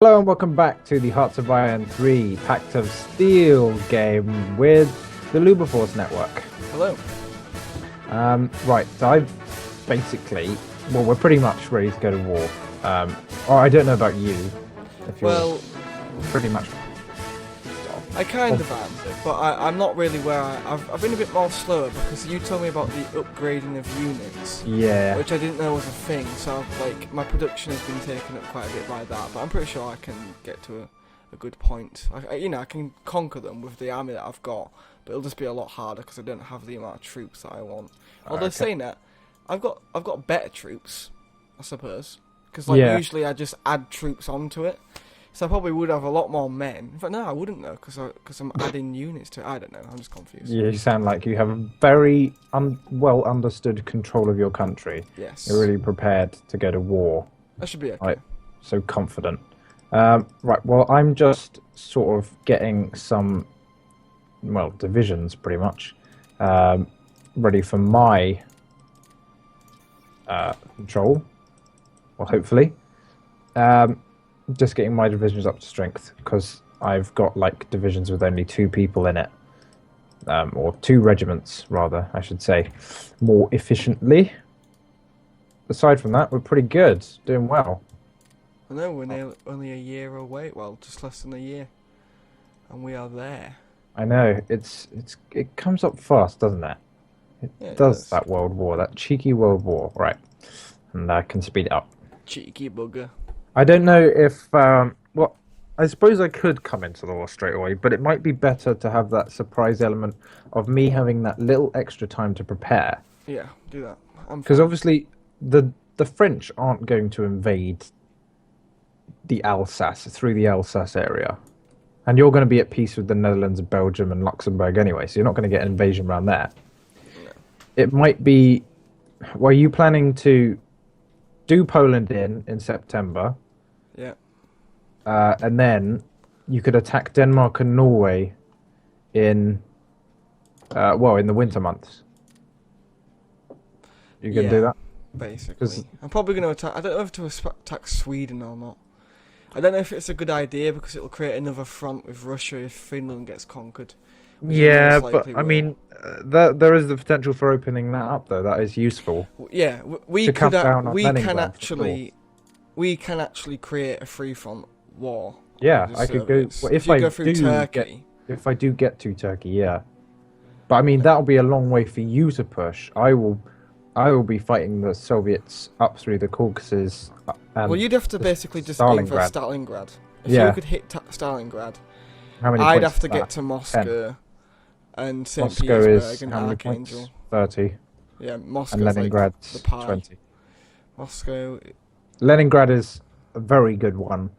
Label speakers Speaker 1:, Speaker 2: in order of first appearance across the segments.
Speaker 1: Hello and welcome back to the Hearts of Iron 3 Pact of Steel game with the LouberforceNet network.
Speaker 2: Hello.
Speaker 1: Right, so I've basically, well, we're pretty much ready to go to war. Or I don't know about you. If you're
Speaker 2: Well,
Speaker 1: pretty much.
Speaker 2: I kind of am, but I'm not really where I've been a bit more slower because you told me about the upgrading of units.
Speaker 1: Yeah.
Speaker 2: Which I didn't know was a thing, so like my production has been taken up quite a bit by that. But I'm pretty sure I can get to a good point. I can conquer them with the army that I've got, but it'll just be a lot harder because I don't have the amount of troops that I want. Although saying that, I've got better troops, I suppose, because usually I just add troops onto it. So I probably would have a lot more men. In fact, no, I wouldn't though, because I'm adding units to it. I don't know. I'm just confused.
Speaker 1: Yeah, you sound like you have a very well understood control of your country.
Speaker 2: Yes.
Speaker 1: You're really prepared to go to war.
Speaker 2: That should be okay.
Speaker 1: Right, so confident. Right, well, I'm just sort of getting some, well, divisions pretty much, ready for my control. Well, hopefully. Just getting my divisions up to strength because I've got like divisions with only 2 people in it, or 2 regiments rather, I should say, more efficiently. Aside from that, we're pretty good, doing well.
Speaker 2: I know we're only a year away. Well, just less than a year, and we are there.
Speaker 1: I know it comes up fast, doesn't it? It does that World War, that cheeky World War, right? And I can speed it up.
Speaker 2: Cheeky bugger.
Speaker 1: I don't know if, well, I suppose I could come into the war straight away, but it might be better to have that surprise element of me having that little extra time to prepare.
Speaker 2: Yeah, do that.
Speaker 1: Because obviously the French aren't going to invade the Alsace, through the Alsace area. And you're going to be at peace with the Netherlands, Belgium and Luxembourg anyway, so you're not going to get an invasion around there. No. It might be, were you planning to do Poland in September?
Speaker 2: Yeah.
Speaker 1: And then you could attack Denmark and Norway in, in the winter months. You can do that?
Speaker 2: Basically. I'm probably going to attack, I don't know if to attack Sweden or not. I don't know if it's a good idea because it'll create another front with Russia if Finland gets conquered.
Speaker 1: Yeah, but I mean, there is the potential for opening that up though. That is useful.
Speaker 2: Yeah, we can actually create a free front war.
Speaker 1: Yeah, I could go if I
Speaker 2: go through Turkey.
Speaker 1: If I do get to Turkey, yeah. But I mean, that'll be a long way for you to push. I will be fighting the Soviets up through the Caucasus.
Speaker 2: Well, you'd have to basically just aim for Stalingrad. If you could hit Stalingrad, I'd have to get to Moscow and St. Petersburg and Archangel.
Speaker 1: 30.
Speaker 2: Yeah, Moscow.
Speaker 1: And Leningrad's
Speaker 2: like the pie.
Speaker 1: 20.
Speaker 2: Moscow.
Speaker 1: Leningrad is a very good one,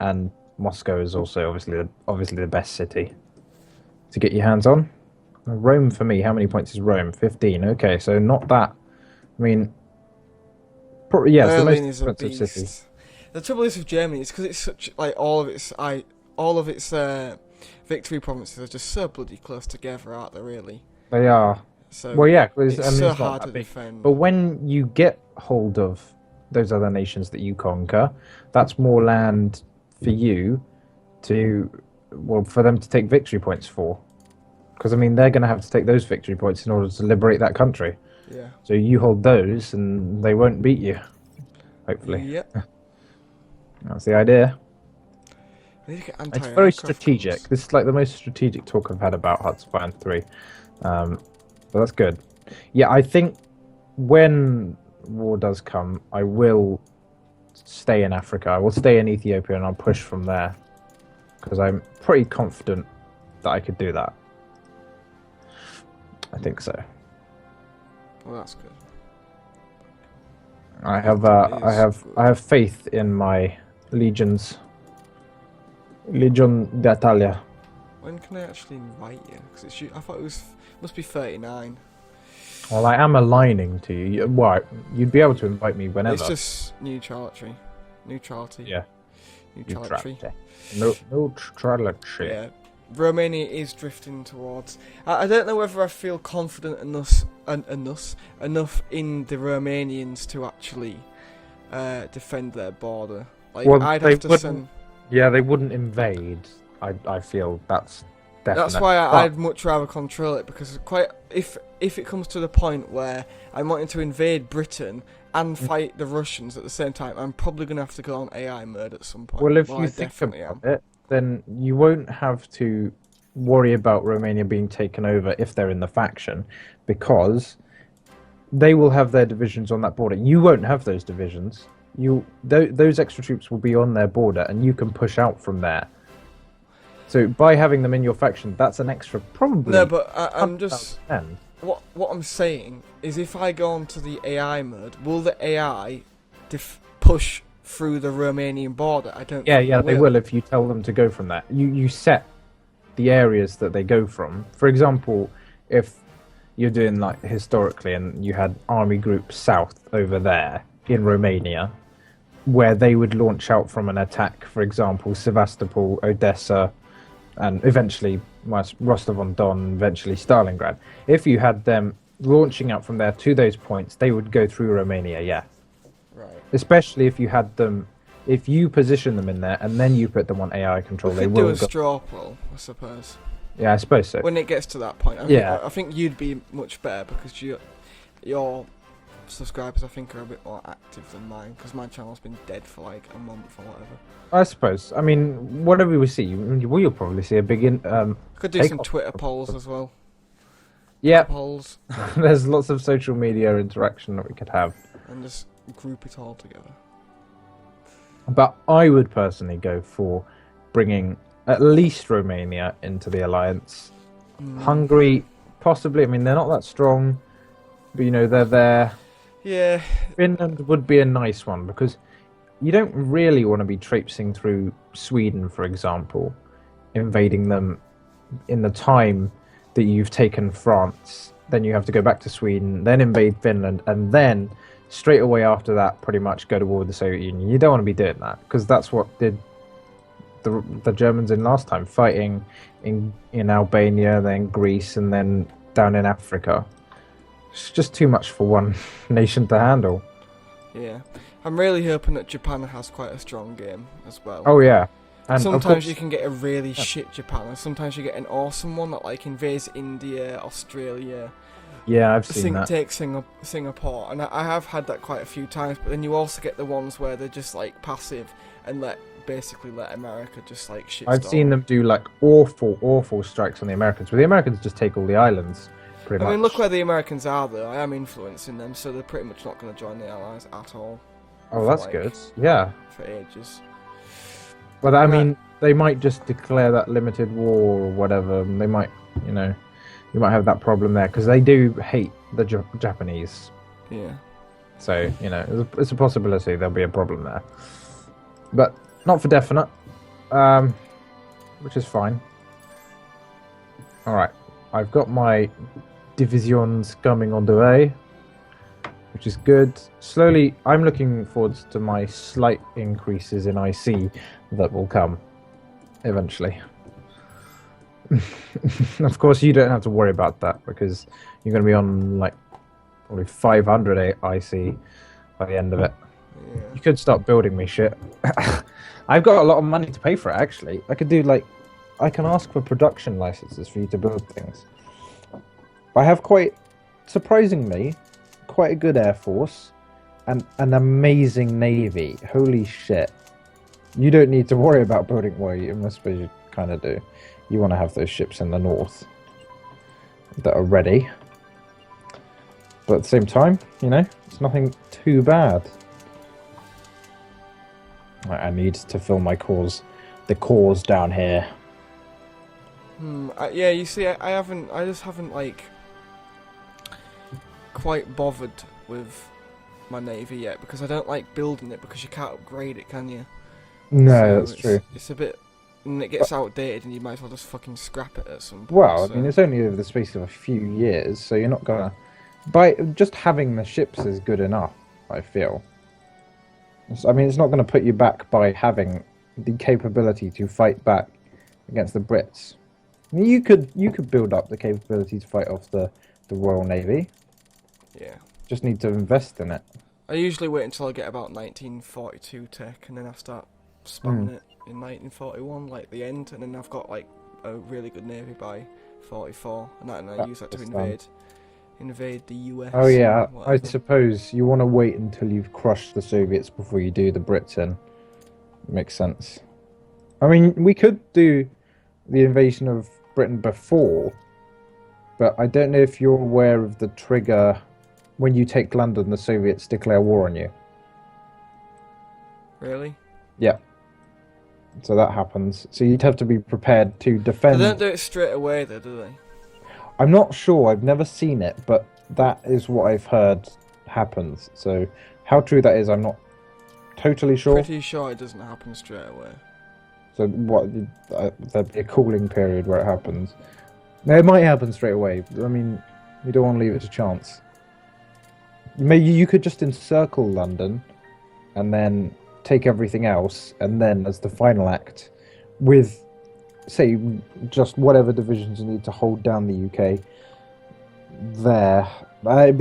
Speaker 1: and Moscow is also obviously the best city to get your hands on. Rome for me, how many points is Rome? 15. Okay, so not that. I mean, probably it's the most expensive city.
Speaker 2: The trouble is with Germany is because it's such like all of its victory provinces are just so bloody close together, aren't they? Really.
Speaker 1: They are.
Speaker 2: So
Speaker 1: well, yeah,
Speaker 2: it's so hard to defend.
Speaker 1: But when you get hold of those other nations that you conquer, that's more land for you for them to take victory points for. Because, I mean, they're going to have to take those victory points in order to liberate that country.
Speaker 2: Yeah.
Speaker 1: So you hold those and they won't beat you. Hopefully.
Speaker 2: Yep.
Speaker 1: That's the idea.
Speaker 2: It's
Speaker 1: very strategic. This is like the most strategic talk I've had about Hearts of Iron 3. But that's good. Yeah, I think when war does come, I will stay in Africa. I will stay in Ethiopia and I'll push from there. Because I'm pretty confident that I could do that. I think so.
Speaker 2: Well, that's good.
Speaker 1: I have faith in my legions. Legion d'Italia.
Speaker 2: When can I actually invite you? Because I thought it must be 39.
Speaker 1: Well, I am aligning to you. Well, you'd be able to invite me whenever.
Speaker 2: It's just neutrality.
Speaker 1: Yeah.
Speaker 2: Neutrality.
Speaker 1: Neutrality.
Speaker 2: Yeah. Romania is drifting towards. I don't know whether I feel confident enough in the Romanians to actually defend their border. Like,
Speaker 1: well,
Speaker 2: I'd have to send.
Speaker 1: Yeah, they wouldn't invade. I feel that's definite.
Speaker 2: That's why
Speaker 1: But
Speaker 2: I'd much rather control it, because if it comes to the point where I'm wanting to invade Britain and fight the Russians at the same time, I'm probably gonna have to go on AI mode at some point.
Speaker 1: well, if
Speaker 2: Well,
Speaker 1: you
Speaker 2: I
Speaker 1: think
Speaker 2: definitely
Speaker 1: about
Speaker 2: am.
Speaker 1: it, then you won't have to worry about Romania being taken over if they're in the faction, because they will have their divisions on that border. You won't have those divisions. Those extra troops will be on their border, and you can push out from there. So by having them in your faction, that's an extra
Speaker 2: No,
Speaker 1: probably
Speaker 2: but I'm
Speaker 1: 100,000
Speaker 2: just
Speaker 1: men.
Speaker 2: what I'm saying is, if I go onto the AI mode, will the AI push through the Romanian border? I don't
Speaker 1: Yeah,
Speaker 2: think
Speaker 1: yeah,
Speaker 2: it
Speaker 1: they will if you tell them to go from there. You set the areas that they go from. For example, if you're doing like historically and you had army groups south over there in Romania, where they would launch out from an attack, for example, Sevastopol, Odessa, and eventually Rostov-on-Don, eventually Stalingrad. If you had them launching out from there to those points, they would go through Romania, yeah.
Speaker 2: Right.
Speaker 1: Especially if you had them, if you position them in there and then you put them on AI
Speaker 2: We
Speaker 1: control, they
Speaker 2: could do
Speaker 1: will
Speaker 2: a
Speaker 1: go.
Speaker 2: straw poll, I suppose.
Speaker 1: Yeah, I suppose so.
Speaker 2: When it gets to that point,
Speaker 1: Yeah.
Speaker 2: I think you'd be much better, because your subscribers, I think, are a bit more active than mine, because my channel's been dead for like a month or whatever.
Speaker 1: I suppose. I mean, whatever we see, we'll probably see a big
Speaker 2: Could do some
Speaker 1: takeoff.
Speaker 2: Twitter polls as well.
Speaker 1: Yeah,
Speaker 2: Polls,
Speaker 1: there's lots of social media interaction that we could have.
Speaker 2: and just group it all together.
Speaker 1: But I would personally go for bringing at least Romania into the alliance. Hungary, possibly. I mean, they're not that strong, but you know, they're there.
Speaker 2: Yeah.
Speaker 1: Finland would be a nice one because you don't really want to be traipsing through Sweden, for example, invading them in the time that you've taken France. Then you have to go back to Sweden, then invade Finland, and then straight away after that, pretty much go to war with the Soviet Union. You don't want to be doing that because that's what did the Germans in last time, fighting in Albania, then Greece, and then down in Africa. It's just too much for one nation to handle.
Speaker 2: Yeah. I'm really hoping that Japan has quite a strong game as well.
Speaker 1: Oh yeah. And
Speaker 2: sometimes you can get a really shit Japan, and sometimes you get an awesome one that like invades India, Australia.
Speaker 1: Yeah, I've seen that.
Speaker 2: Take Singapore, and I have had that quite a few times. But then you also get the ones where they're just like passive and basically let America just like shit.
Speaker 1: I've seen them do like awful strikes on the Americans, but the Americans just take all the islands. Pretty much.
Speaker 2: I mean, look where the Americans are, though. I am influencing them, so they're pretty much not going to join the Allies at all.
Speaker 1: Oh, that's good. Yeah.
Speaker 2: For ages.
Speaker 1: But I mean, they might just declare that limited war or whatever. And they might, you might have that problem there because they do hate the Japanese.
Speaker 2: Yeah.
Speaker 1: So, it's a possibility there'll be a problem there. But not for definite, which is fine. All right. I've got my divisions coming on the way, which is good. Slowly, I'm looking forward to my slight increases in IC that will come eventually. Of course, you don't have to worry about that because you're going to be on like probably 500 IC by the end of it.
Speaker 2: Yeah.
Speaker 1: You could start building me shit. I've got a lot of money to pay for it, actually. I could do I can ask for production licenses for you to build things. I have surprisingly, quite a good Air Force and an amazing Navy. Holy shit. You don't need to worry about building, well, I suppose you kind of do. You want to have those ships in the north that are ready. But at the same time, it's nothing too bad. I need to fill my cores. The cores down here.
Speaker 2: Yeah, you see, I just haven't quite bothered with my Navy yet because I don't like building it because you can't upgrade it, can you?
Speaker 1: No, that's true.
Speaker 2: It's a bit, and it gets outdated, and you might as well just fucking scrap it at some point.
Speaker 1: Well, I mean, it's only over the space of a few years, so you're not gonna. By just having the ships is good enough, I feel. I mean, it's not going to put you back by having the capability to fight back against the Brits. I mean, you could build up the capability to fight off the Royal Navy.
Speaker 2: Yeah.
Speaker 1: Just need to invest in it.
Speaker 2: I usually wait until I get about 1942 tech, and then I start spamming it in 1941, like the end, and then I've got like a really good navy by 44, and I use that to invade the US.
Speaker 1: Oh yeah,
Speaker 2: and
Speaker 1: I
Speaker 2: whatever.
Speaker 1: suppose you want to wait until you've crushed the Soviets before you do the Brits in. Makes sense. I mean, we could do the invasion of Britain before, but I don't know if you're aware of the trigger when you take London, the Soviets declare war on you.
Speaker 2: Really?
Speaker 1: Yeah. So that happens. So you'd have to be prepared to
Speaker 2: They
Speaker 1: defend.
Speaker 2: don't do it straight away, though, do they?
Speaker 1: I'm not sure. I've never seen it, but that is what I've heard happens. So how true that is, I'm not totally sure.
Speaker 2: Pretty sure it doesn't happen straight away.
Speaker 1: So what? There'd be a cooling period where it happens. No, it might happen straight away. I mean, you don't want to leave it to chance. Maybe you could just encircle London, and then take everything else, and then as the final act, with say just whatever divisions you need to hold down the UK. There, I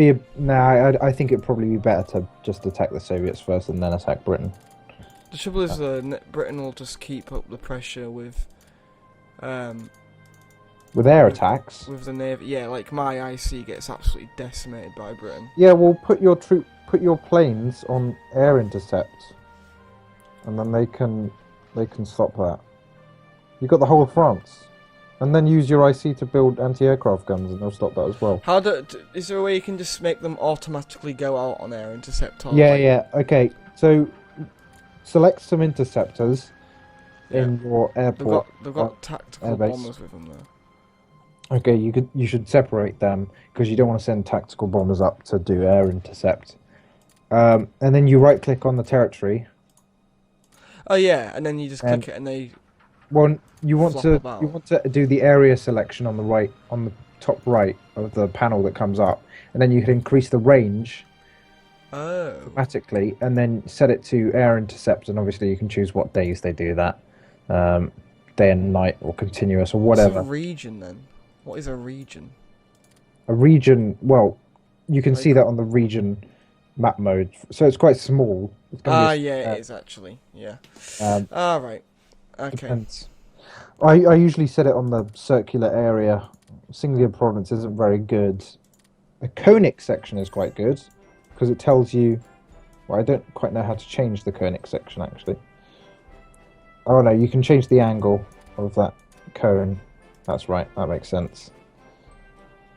Speaker 1: think it'd probably be better to just attack the Soviets first and then attack Britain.
Speaker 2: The trouble is, Britain will just keep up the pressure with
Speaker 1: air attacks.
Speaker 2: With the navy, yeah. Like my IC gets absolutely decimated by Britain.
Speaker 1: Yeah, well, put your planes on air intercept, and then they can stop that. You've got the whole of France. And then use your IC to build anti-aircraft guns, and they'll stop that as well.
Speaker 2: Is there a way you can just make them automatically go out on air intercept?
Speaker 1: Yeah. Okay, so select some interceptors in your airport.
Speaker 2: They've got tactical bombers with them, though.
Speaker 1: Okay, you should separate them because you don't want to send tactical bombers up to do air intercept. And then you right-click on the territory.
Speaker 2: Oh yeah, and then you just click it, and they.
Speaker 1: Well, you want to do the area selection on the top right of the panel that comes up, and then you can increase the range automatically, and then set it to air intercept, and obviously you can choose what days they do that, day and night or continuous or whatever.
Speaker 2: What's a region then? What is a region?
Speaker 1: A region, well, you can see that on the region map mode, so it's quite small.
Speaker 2: Yeah, it is actually. Yeah. Right. Okay.
Speaker 1: Depends. I usually set it on the circular area. Singular province isn't very good. The conic section is quite good because it tells you. Well, I don't quite know how to change the conic section actually. Oh no, you can change the angle of that cone. That's right. That makes sense.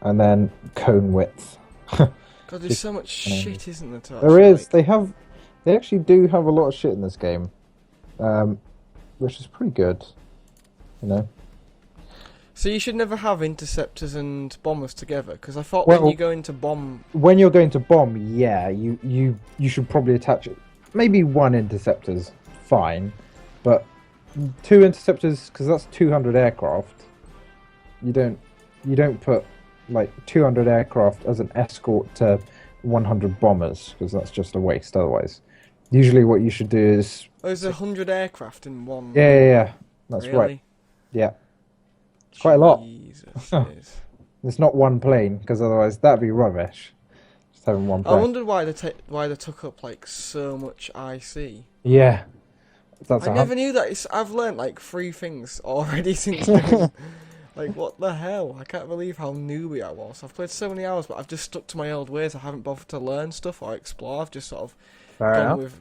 Speaker 1: And then cone width.
Speaker 2: God, there's so much shit, isn't there?
Speaker 1: There is. They actually do have a lot of shit in this game. Which is pretty good, you know.
Speaker 2: So you should never have interceptors and bombers together, because I thought when you go into bomb...
Speaker 1: When you're going to bomb, yeah, you should probably attach it. Maybe one interceptor's fine, but two interceptors, because that's 200 aircraft. You don't put like 200 aircraft as an escort to 100 bombers, because that's just a waste otherwise. Usually what you should do is...
Speaker 2: Oh, there's 100 aircraft in one...
Speaker 1: Yeah. That's
Speaker 2: really?
Speaker 1: right. Yeah. It's quite a lot.
Speaker 2: Jesus.
Speaker 1: It's not one plane, because otherwise that'd be rubbish. Just having one plane.
Speaker 2: I wondered why they took up like so much IC.
Speaker 1: Yeah.
Speaker 2: I never knew that. I've learnt like 3 things already since then. Like, what the hell? I can't believe how newbie I was. I've played so many hours, but I've just stuck to my old ways. I haven't bothered to learn stuff or explore. I've just sort of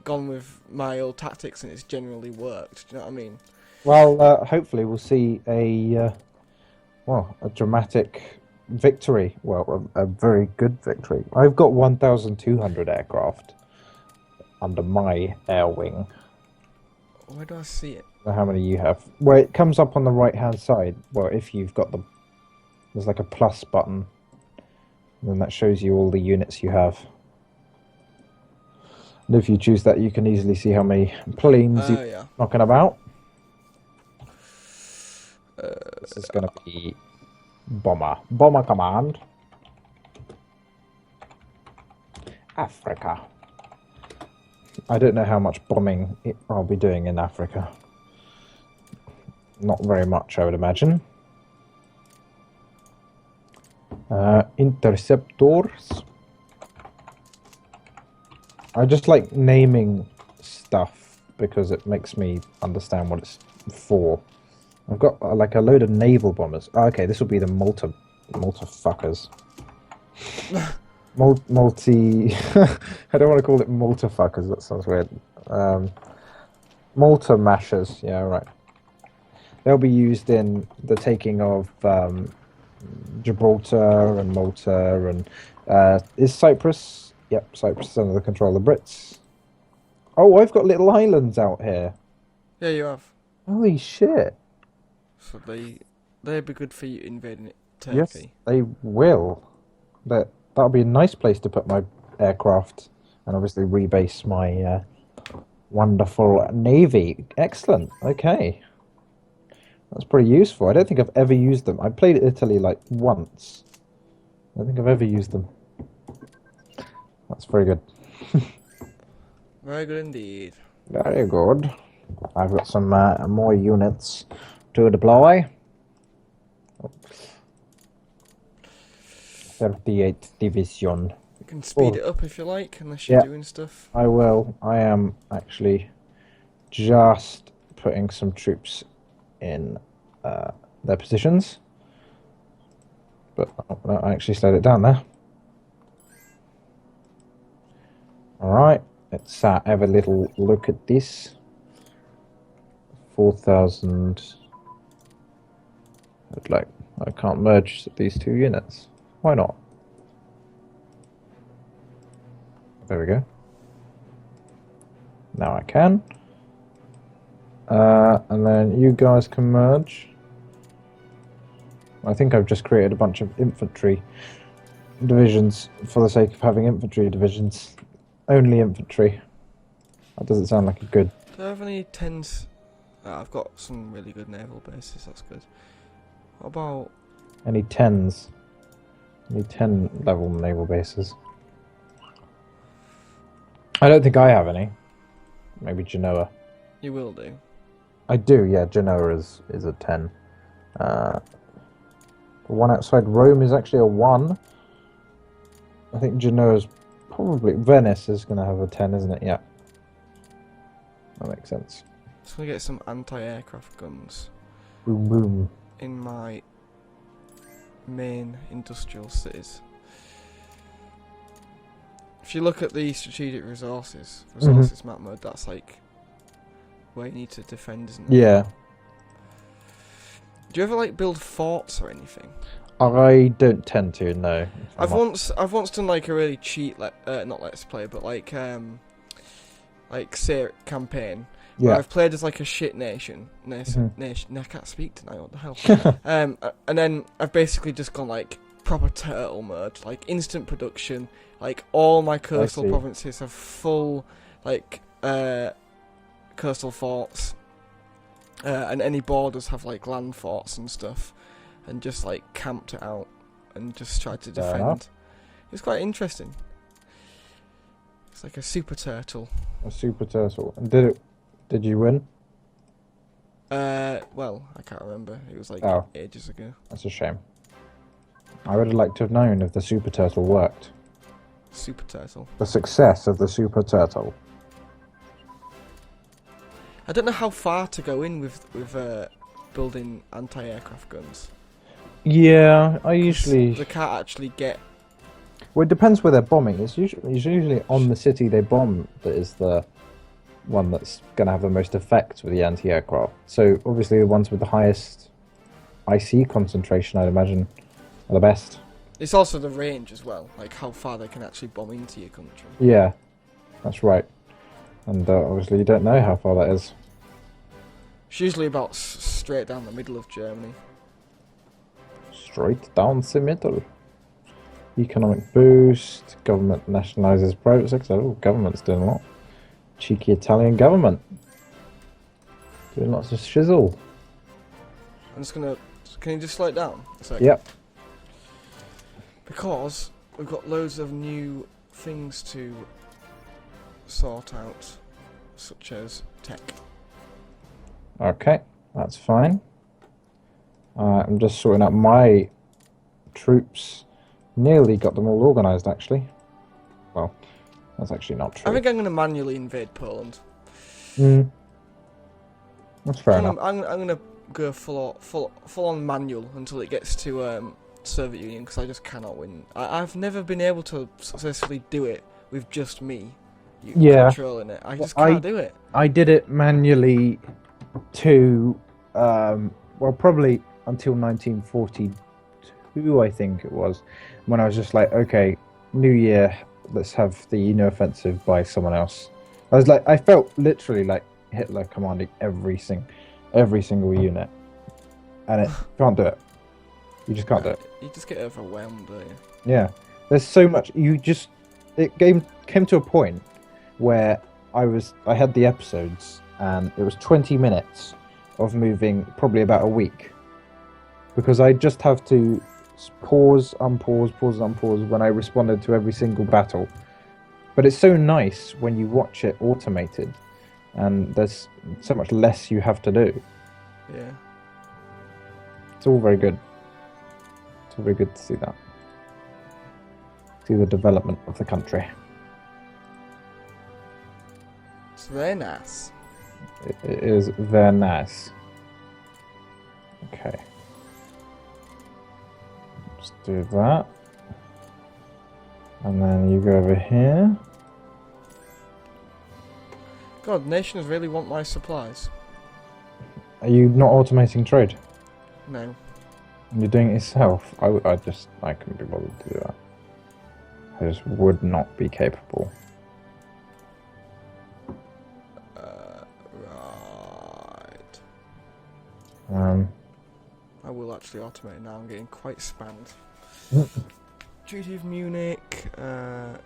Speaker 2: gone with my old tactics, and it's generally worked. Do you know what I mean?
Speaker 1: Well, hopefully we'll see a dramatic victory. Well, a very good victory. I've got 1,200 aircraft under my air wing.
Speaker 2: Where do I see it?
Speaker 1: How many you have? Well, it comes up on the right-hand side. Well, if you've got there's like a plus button, and then that shows you all the units you have. And if you choose that, you can easily see how many planes you're knocking about. This is going to be Bomber Command. Africa. I don't know how much bombing I'll be doing in Africa. Not very much, I would imagine. Interceptors. I just like naming stuff because it makes me understand what it's for. I've got like a load of naval bombers. Oh, okay, this will be the Malta fuckers. Multi. I don't want to call it Malta fuckers. That sounds weird. Malta mashers. Yeah, right. They'll be used in the taking of Gibraltar and Malta and is Cyprus? Yep, Cyprus is under the control of the Brits. Oh, I've got little islands out here.
Speaker 2: Yeah, you have.
Speaker 1: Holy shit!
Speaker 2: So they'd be good for you invading Turkey.
Speaker 1: Yes, they will. That'll be a nice place to put my aircraft and obviously rebase my wonderful navy. Excellent. Okay. That's pretty useful. I don't think I've ever used them. I played Italy like once. I don't think I've ever used them. That's very good.
Speaker 2: Very good indeed.
Speaker 1: Very good. I've got some more units to deploy. 38th Division.
Speaker 2: You can speed it up if you like, unless you're doing stuff.
Speaker 1: I will. I am actually just putting some troops in their positions. But no, I actually slowed it down there. Alright, let's have a little look at this. 4,000. I can't merge these two units. Why not? There we go. Now I can. And then you guys can merge. I think I've just created a bunch of infantry divisions for the sake of having infantry divisions. Only infantry. That doesn't sound like a good...
Speaker 2: Do I have any 10s? I've got some really good naval bases, that's good. What about...
Speaker 1: Any 10s? Any 10 level naval bases? I don't think I have any. Maybe Genoa.
Speaker 2: You will do.
Speaker 1: I do, yeah. Genoa is a 10. The one outside Rome is actually a 1. I think Genoa's probably... Venice is going to have a 10, isn't it? Yeah. That makes sense.
Speaker 2: Just going to get some anti-aircraft guns.
Speaker 1: Boom, boom.
Speaker 2: In my main industrial cities. If you look at the strategic resources map mode, that's like where you need to defend, isn't it?
Speaker 1: Yeah.
Speaker 2: Do you ever like build forts or anything?
Speaker 1: I don't tend to, no.
Speaker 2: I've once done like a really cheat not let's play, but like say campaign.
Speaker 1: Yeah.
Speaker 2: I've played as like a shit nation. I can't speak tonight. What the hell? And then I've basically just gone like proper turtle mode, like instant production. Like all my coastal provinces have full like coastal forts, and any borders have like land forts and stuff, and just like camped it out and just tried to defend. It's quite interesting. It's like a super turtle.
Speaker 1: A super turtle. And did you win?
Speaker 2: Well, I can't remember. It was like ages ago.
Speaker 1: That's a shame. I would have liked to have known if the super turtle worked.
Speaker 2: Super turtle.
Speaker 1: The success of the super turtle.
Speaker 2: I don't know how far to go in with building anti-aircraft guns.
Speaker 1: Yeah, I usually...
Speaker 2: They can't actually get...
Speaker 1: Well, it depends where they're bombing. It's usually on the city they bomb that is the one that's going to have the most effect with the anti-aircraft. So, obviously, the ones with the highest IC concentration, I'd imagine, are the best.
Speaker 2: It's also the range as well, like how far they can actually bomb into your country.
Speaker 1: Yeah, that's right. And obviously, you don't know how far that is.
Speaker 2: It's usually about straight down the middle of Germany.
Speaker 1: Straight down the middle. Economic boost. Government nationalises private sector. Oh, government's doing a lot. Cheeky Italian government. Doing lots of shizzle.
Speaker 2: I'm just gonna... Can you just slow it down a second?
Speaker 1: Yep.
Speaker 2: Because we've got loads of new things to sort out, such as tech.
Speaker 1: Okay, that's fine. I'm just sorting out my troops. Nearly got them all organised, actually. Well, that's actually not true.
Speaker 2: I think I'm going to manually invade Poland.
Speaker 1: Mm, that's fair enough.
Speaker 2: I'm gonna go full on manual until it gets to Soviet Union, because I just cannot win. I've never been able to successfully do it with just me controlling it. I just can't do it.
Speaker 1: I did it manually to, well, probably until 1942, I think it was, when I was just like, okay, New Year, let's have the offensive by someone else. I felt literally like Hitler commanding every single unit, and it can't do it. You just can't do it.
Speaker 2: You just get overwhelmed, don't you?
Speaker 1: Yeah, there's so much. It came to a point where I had the episodes, and it was 20 minutes of moving probably about a week, because I just have to pause, unpause when I responded to every single battle. But it's so nice when you watch it automated, and there's so much less you have to do.
Speaker 2: Yeah.
Speaker 1: It's all very good. It's all very good to see that. See the development of the country.
Speaker 2: It's very nice.
Speaker 1: It is very nice. Okay. Let's do that. And then you go over here.
Speaker 2: God, nations really want my supplies.
Speaker 1: Are you not automating trade?
Speaker 2: No.
Speaker 1: You're doing it yourself? I couldn't be bothered to do that. I just would not be capable.
Speaker 2: Right. I will actually automate it now. I'm getting quite spammed. Treaty of Munich. How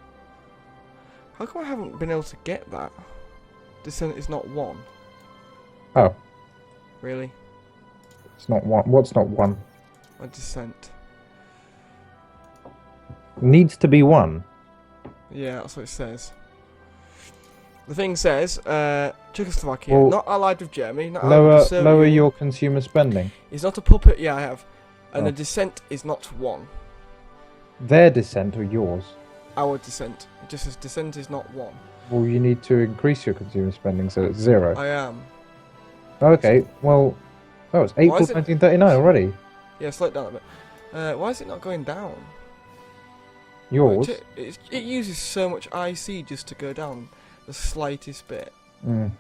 Speaker 2: come I haven't been able to get that? Descent is not one.
Speaker 1: Oh.
Speaker 2: Really?
Speaker 1: It's not one. What's not one?
Speaker 2: My descent.
Speaker 1: Needs to be one.
Speaker 2: Yeah, that's what it says. The thing says, Czechoslovakia,
Speaker 1: Well,
Speaker 2: not allied with Germany, not allied with the Soviet
Speaker 1: lower
Speaker 2: Union.
Speaker 1: your consumer spending.
Speaker 2: It's not a puppet, yeah I have. And
Speaker 1: Oh.
Speaker 2: the descent is not one.
Speaker 1: Their descent or yours?
Speaker 2: Our descent. It just says descent is not one.
Speaker 1: Well, you need to increase your consumer spending so it's 0.
Speaker 2: I am.
Speaker 1: Okay, well... Oh, it's April 1939 already.
Speaker 2: Yeah, slow it down a bit. Why is it not going down?
Speaker 1: Yours?
Speaker 2: It uses so much IC just to go down the slightest bit.
Speaker 1: Mm.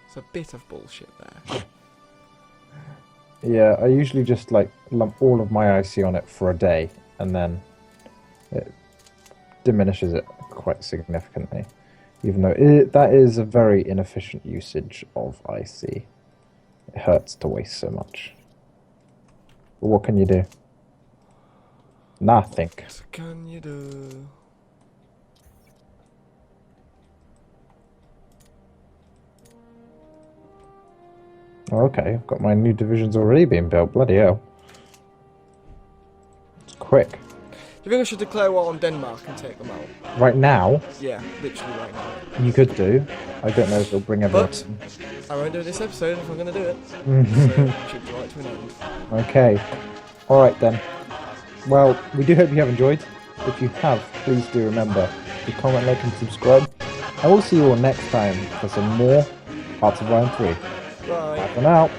Speaker 2: It's a bit of bullshit there.
Speaker 1: Yeah, I usually just like lump all of my IC on it for a day, and then it diminishes it quite significantly. Even though that is a very inefficient usage of IC. It hurts to waste so much. But what can you do? Nothing.
Speaker 2: What can you do?
Speaker 1: Okay, I've got my new divisions already being built. Bloody hell. It's quick.
Speaker 2: Do you think I should declare war on Denmark and take them out?
Speaker 1: Right now?
Speaker 2: Yeah, literally right now.
Speaker 1: You could do. I don't know if it'll bring everyone.
Speaker 2: But I won't do this episode if I'm going to do it. So, should be right to an end.
Speaker 1: Okay. Alright then. Well, we do hope you have enjoyed. If you have, please do remember to comment, like, and subscribe. And we'll see you all next time for some more Hearts of Iron 3.
Speaker 2: Bye.
Speaker 1: Bye for now.